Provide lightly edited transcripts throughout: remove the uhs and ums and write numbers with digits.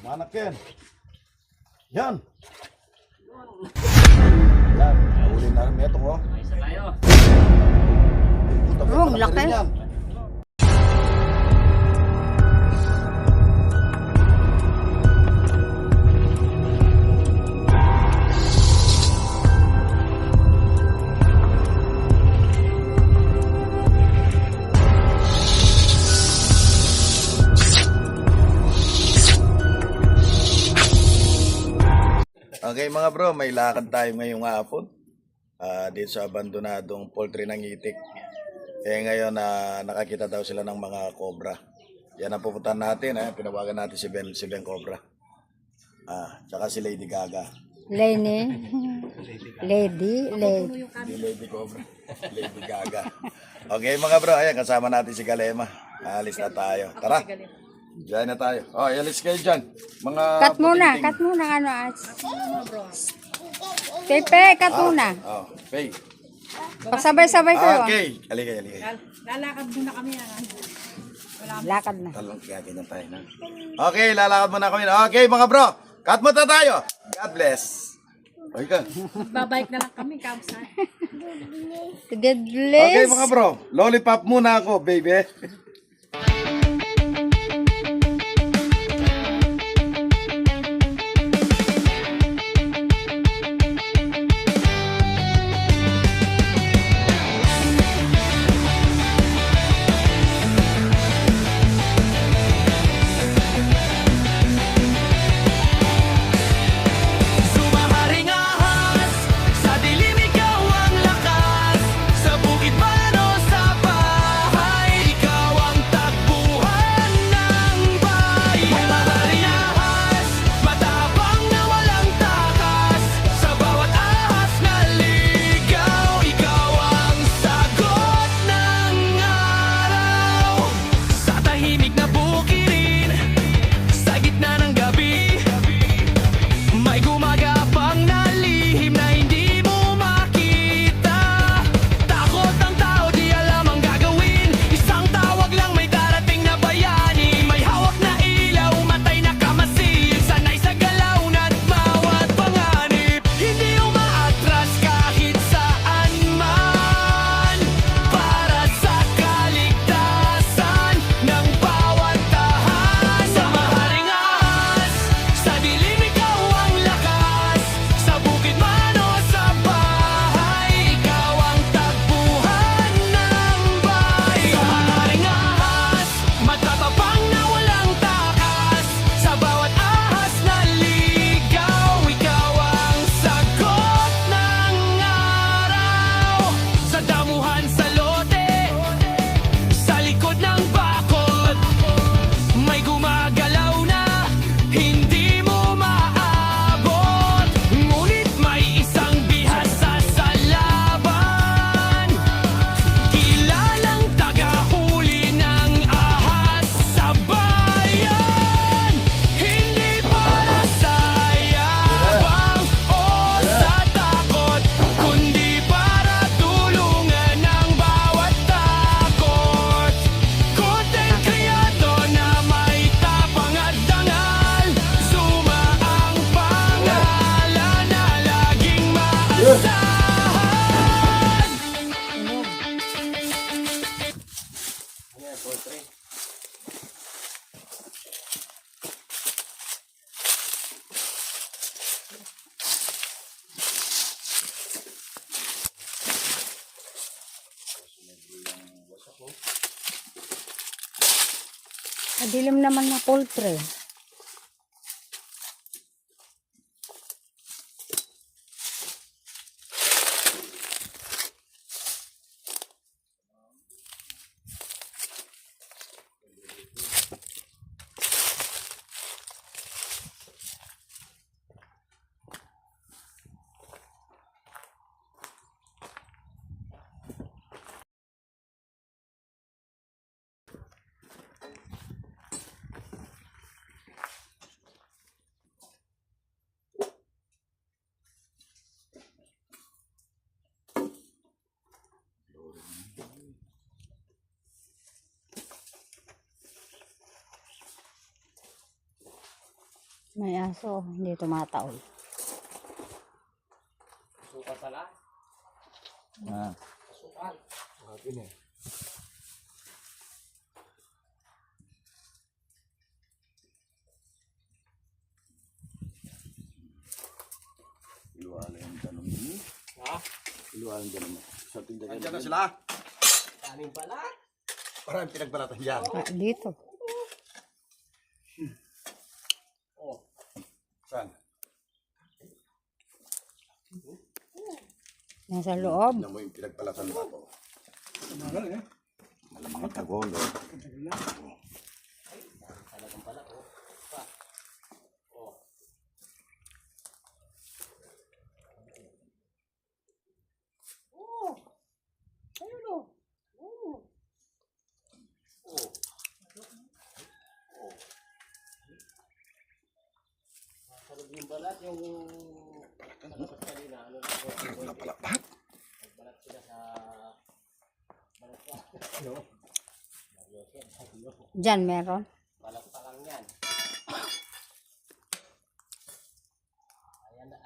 Manakin. Yan. Yan. Nahuli na rin ito ko. May isa tayo. Oh, laki. Okay mga bro, may lakad tayo ngayong hapon dito sa abandonadong poultry ng Itik. Ngayon nakakita daw sila ng mga cobra. Yan ang pupuntahan natin, pinawagan natin si Ben Cobra. Tsaka si Lady Gaga. Lady. Hindi Lady Cobra, Lady Gaga. Okay mga bro, ayan kasama natin si Galema. Alis na tayo. Tara. Diyan na tayo. Alis kayo dyan. Mga Cut muna ano as. Pepe, cut muna. Pay. Pasabay-sabay kayo. Okay. Halika. Lalakad muna kami. Lakad na. Talong kaya ganyan tayo na. Okay, lalakad muna kami. Okay mga bro, cut muna tayo. God bless. Okay ka. Babalik na lang kami. Kamsa. God bless. Okay mga bro, lollipop muna ako, baby. Madilim naman na poultry. May aso, hindi tumataol. Ah. Iluwala yung tanong mo. Ha? Iluwala yung tanong mo. Sa tindagan. Andiyan na sila. Daming balat. Parang pinagbalatan dyan. Ah, dito. Saan? Nasa loob. Tignan mo yung pinagbalatan ba ito. Malamang ang tagol. Wala pala. Bakit? Diyan meron.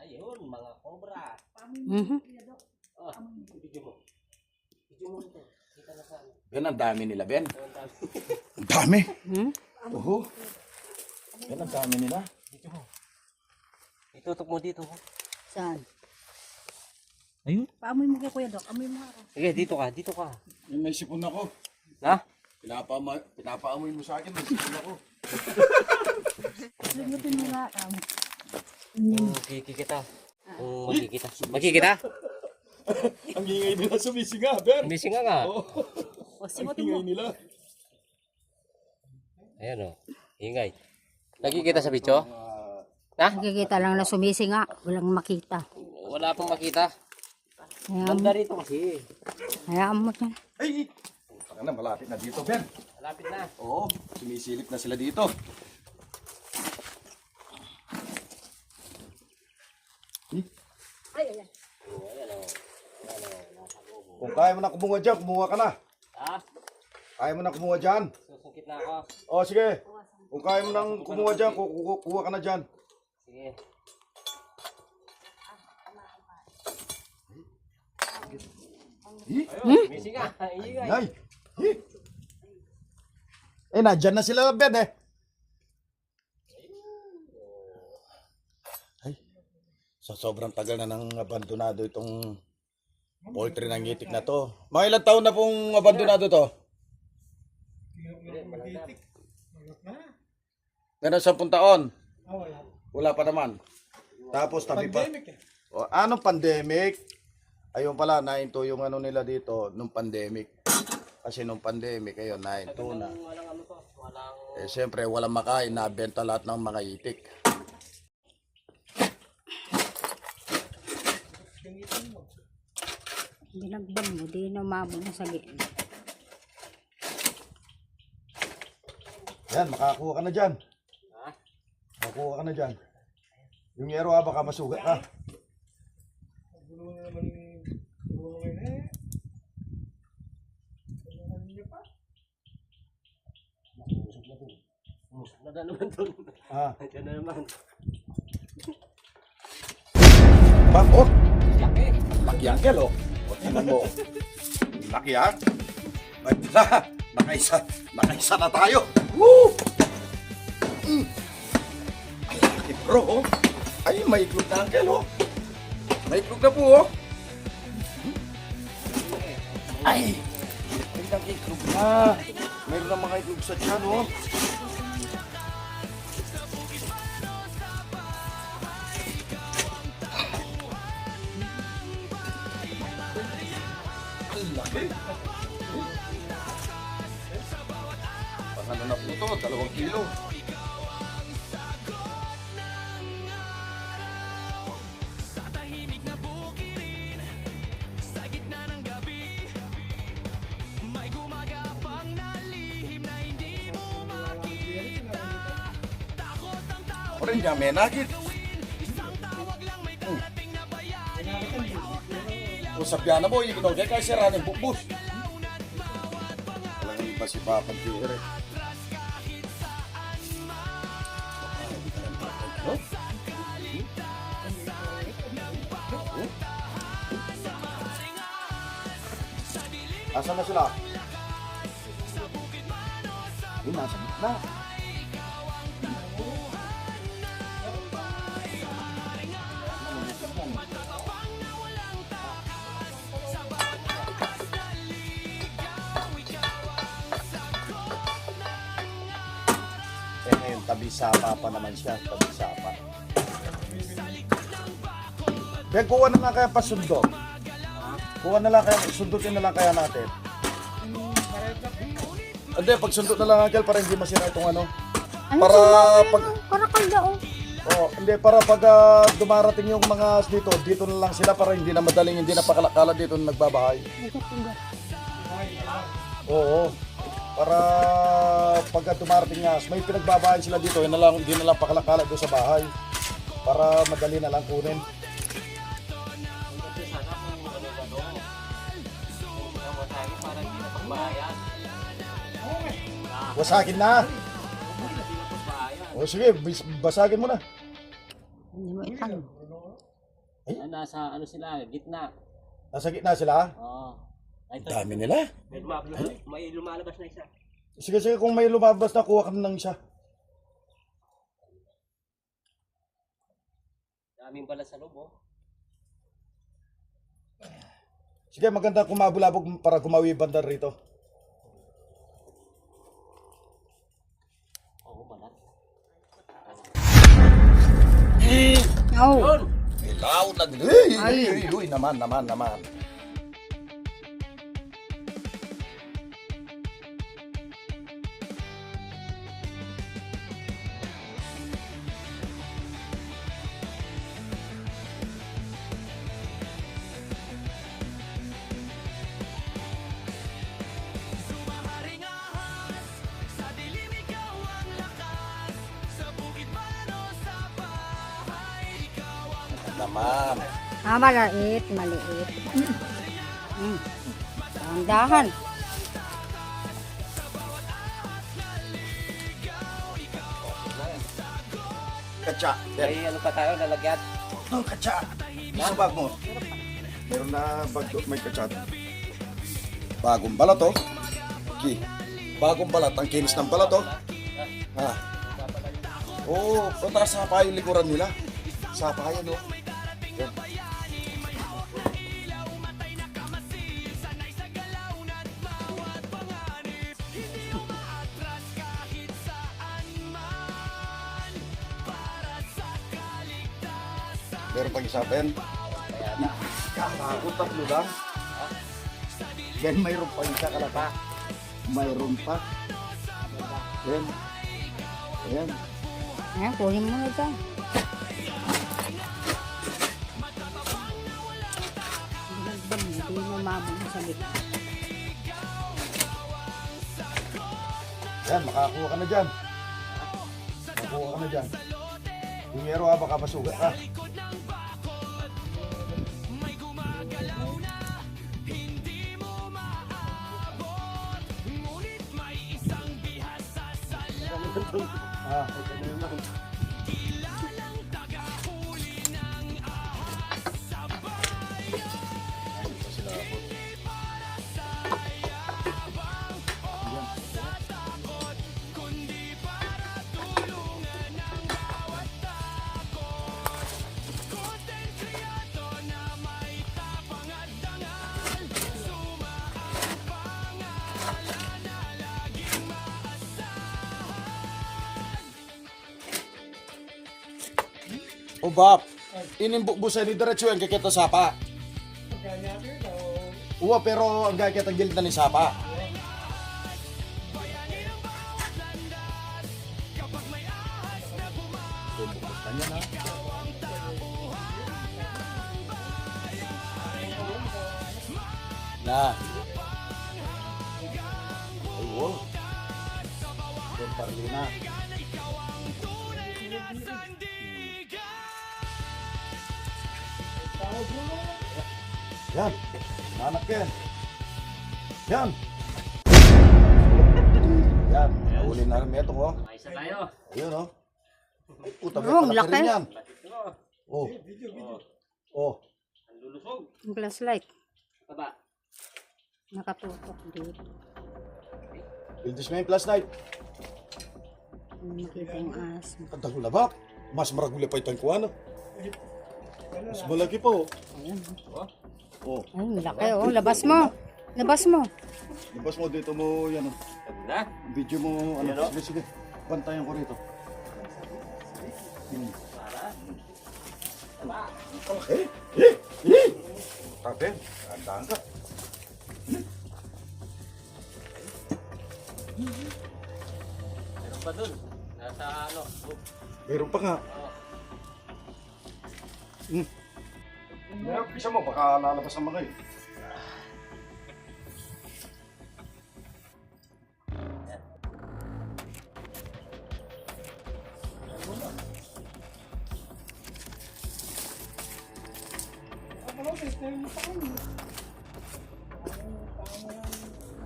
Ayun, mga cobra. Mhm. Ben, ang dami nila, Ben. Ang dami. Hmm? Oo. Ben, ang dami nila. Itutok mo dito. Saan? Ayun. Paamoy mo kay Kuya Doc. Amoy mo ako. Sige, dito ka, dito ka. May sipon ako. Na? Pinapaamoy mo sa akin, may sipon ako. Lugutin mo nga. Makikita. Makikita. Makikita? Ang ingay nila sumisinga, Ben. Missing nga. O, simutin mo. nila. Ayan o. Ingay. Nakikita sa video? Ha? Nakikita lang na sumisinga. Walang makita. Wala pong makita. Hayaan mo, Ganda rito kasi. hayaan mo yan. Ay! Saka na, malapit na dito, Ben. Malapit na. Oo, sumisilip na sila dito. Kung kaya mo na kumuha dyan, kumuha ka na. Ha? Kaya mo na kumuha dyan. Susungkit na ako. O, sige. Kung kaya mo nang kumuha dyan, kuha ka na dyan. Sige. Missing nga. Ingay. Ay! Nandyan na sila, Ben, eh. Ay, sa sobrang tagal na nang abandonado itong poultry ng itik na to. Mga ilang taon na pong abandonado to? Meron 10 taon? Wala pa naman. Tapos tabi pa. O, anong pandemic? Ayun pala, nahinto yung ano nila dito nung pandemic. Kasi nung pandemic, ayun, nahinto na. Walang ano to. Walang... Eh, siyempre, walang makain, nabenta lahat ng mga itik. Binagban mo, di na umabot na sa gitna. Yan, makakuha ka na dyan. Ha? Makakuha ka na dyan. Yung yero ha, baka masugat ka. Nada naman doon. Ah. Diyan na naman. Bak, oh! Laki. Laki ang kel, oh. O, tingnan mo. Laki, ha? Ay, nakaisa na tayo. Woo! Ay, laki, bro, oh. Ay, may iklog na ang kel, oh. May iklog na po, oh. Ay! May nag-iklog na. Mayroon na mga iklog sa tiyan, oh. Ang laki. Pang ano na po ito, 2 kilo. Oren niya, may nagit. Kung sa piano mo, yung ginogay kay sira ng bukbus. Talagang iba si Papa Pierre. Asan na sila? Yun, nasa gitna. Eh ngayon, tabi sapa pa naman siya. Tabi sapa. Kaya kuha na lang kaya pasundo. Kuha na lang kaya, sundutin na lang kaya natin. Hindi, pag sundot na lang Angel para hindi masira itong ano. Para pag Karakal daw. oh, hindi para pag dumarating yung mga dito na lang sila para hindi na madaling hindi na pakalakala dito na nagbabahay. Oo. Para pag dumarating nga, may pinagbabahay sila dito, yun na lang, hindi na lang pakalakala doon sa bahay. Para madali na lang kunin. Wasagin na. O sige, basagin mo na. Hindi mo itang. Nasa ano sila, gitna. Nasa gitna sila. Oo. Ay, ito. Dami nila. May lumalabas na isa. Sige, sige, kung may lumabas na, kuha ka na ng isa. Daming balat sa loob, oh. Sige, maganda kumabulabog para gumawi bandar rito. Oo, balat. Oh. Ilaw na dili. Uy, naman. Naman. Maliit. Dahan. Katsa. May ano pa tayo, lalagyan. Oh, katsa. Sa bag mo. Meron na bag doon, may katsa. Bagong balat, oh. Okay. Bagong balat. Ang kinis ng balat, oh. Ah. Oo, punta sa sapa yung likuran nila. Sapa yan, oh. Yan. Meron pang isa pa yan. Kakakot, tatlo lang. Yan, mayroon pa isa kalapa. Mayroon pa. Yan. Ayan. Ayan, kunin mo na dyan. Hindi mo mabong sa gitna. Yan, makakuha ka na dyan. Makakuha ka na dyan. Bumiyero ha, baka masugat ka. Ah, o bap, inimbukbusan ni diretso ang kakita sapa. Uwa, pero ang kakita gilid na ni sapa. Bukbusan niya na. Na. Ayun. Yan, Parlina. Yan. Anak yan. Yan. Yan. Nahuli na rin ito, oh. May isa tayo. Ayun, oh. Ay, puta, may Oh, palaki laki. rin yan. Ito. Oh. Oh. Ang lulusog. Ang flashlight. Baba. Nakatutok dito. Build mo yung flashlight. Hindi makita yung aso. Kadang labak. Mas maraguli pa itong kuha, no? Mas malaki pa, oh. Ayan. Oh. Ay, laki. Oh, labas mo. Labas mo. Labas mo dito mo, yan, oh. Na? Video mo, ano, sige, sige. Bantayan ko rito. Tabi, andaan ka. Meron pa dun. Nasa ano. Meron pa nga. Meron, bisa mo, baka lalabas ang mga yun.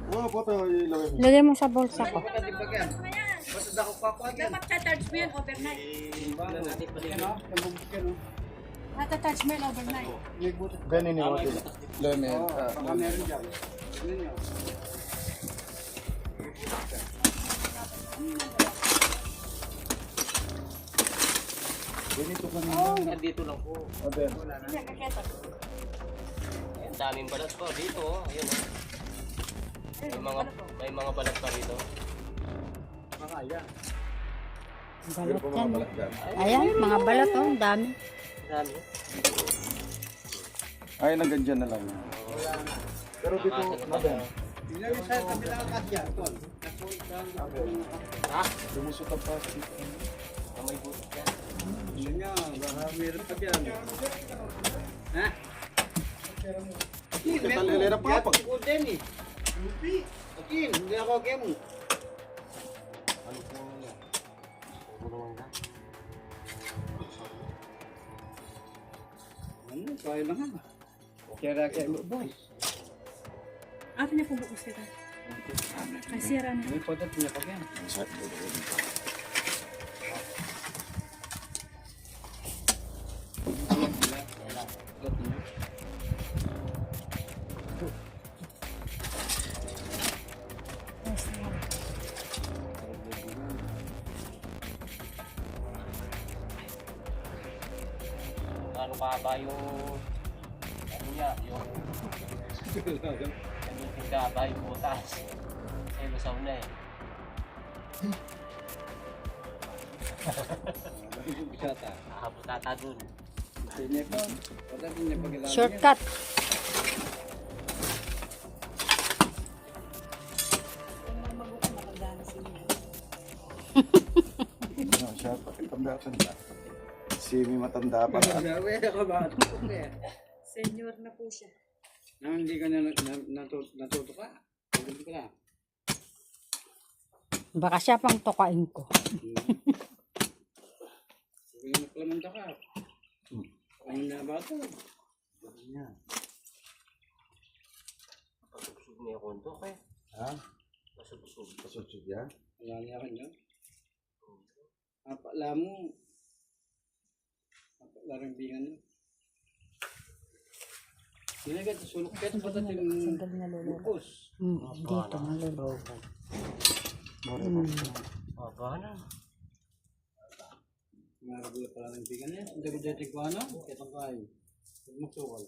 Wala po tayo ilagay mo. Lagay mo sa bulsa ko. Dapat charge mo yan overnight. Nata-charge mo yan overnight. Ganun ni Wati. Lemon. Ganito ka naman. Nandito lang po. Aben. Ang daming balat po dito. Oh. Ayun oh. May mga balat pa rito. Balat Meron pa yan. mga balat dyan. Ayan, mga balat. Oh, ang dami. Ang dami. Ay, nagandyan na lang. Pero dito, Aben. Ha? Lumusot ang plastic. May butas yan. Katalilera pa pag. Ano po yan? Puro naman na. Ate niya kung bukos kita. Kasi sira na. Ano ba yung ano niya, yung tingkaba yung butas. Eh, lusaw na eh. Butata dun. Shortcut. Ano siya? Tanda. Simi matanda pa. Senior na po siya. Hindi ka na natuto ka. Hindi ka na. Baka siya pang tukain ko. Hindi ka naklamanta ka. Ano na ba ito? Pasubsub na yung kondo kaya. Ha? Pasubsub. Pasubsub yan? Wala niya ka niya. Apala mo. Larambingan mo. Sinagat sa sulok. Kaya pa tating Sandali na lolo. bukos. Dito, naluloko. Aba na. Maragula pa larambingan niya. Hindi ko dito ko ano. Kaya pang kain. Magsukal.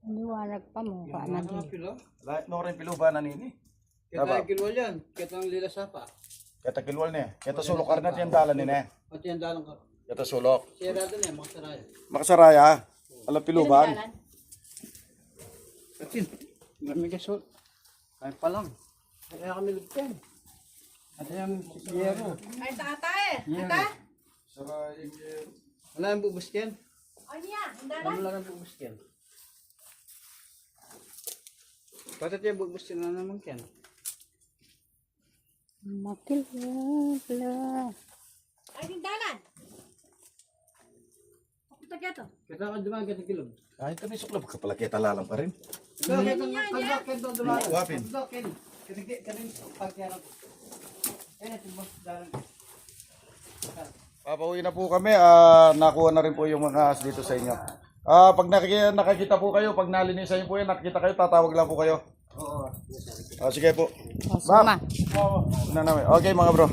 Liwanag pa mo. Paano Ano din? pilo? Lahat no rin piluba na nini. Kaya tayo kilwal yan. Kaya tayong lila sapa. Kaya kilwal niya. Kaya sulok ka rin yung dalan niya. At yan dalang ka. Kaya sulok. Sierra doon yan. Makasaraya. Makasaraya. Alam piluban. Katin. Marami ka sul. Kaya pa lang. Kaya kami lugtan. At yan siyero. Ay, tatay! Ata? Saraya. Wala ang bubus yan. Ano yan? Handa na? Wala ang bubus yan. Patat yung bubus yan na naman yan. Makilala. Ay, hindalan! Papunta kaya to. Kita ka dumaan kita kilog. Kahit kami suklab ka pala. Kaya talalang pa rin. Ito, kita dumaan. Wapin. Kita pagkira. Kaya natin mo dalang. Papauwi na po kami. Nakuha na rin po yung mga ahas dito sa inyo. Pag nakakita po kayo, pag nalinisan niyo po yan, nakikita kayo, tatawag lang po kayo. Oo. Sige po. O, suma. Okay mga bro.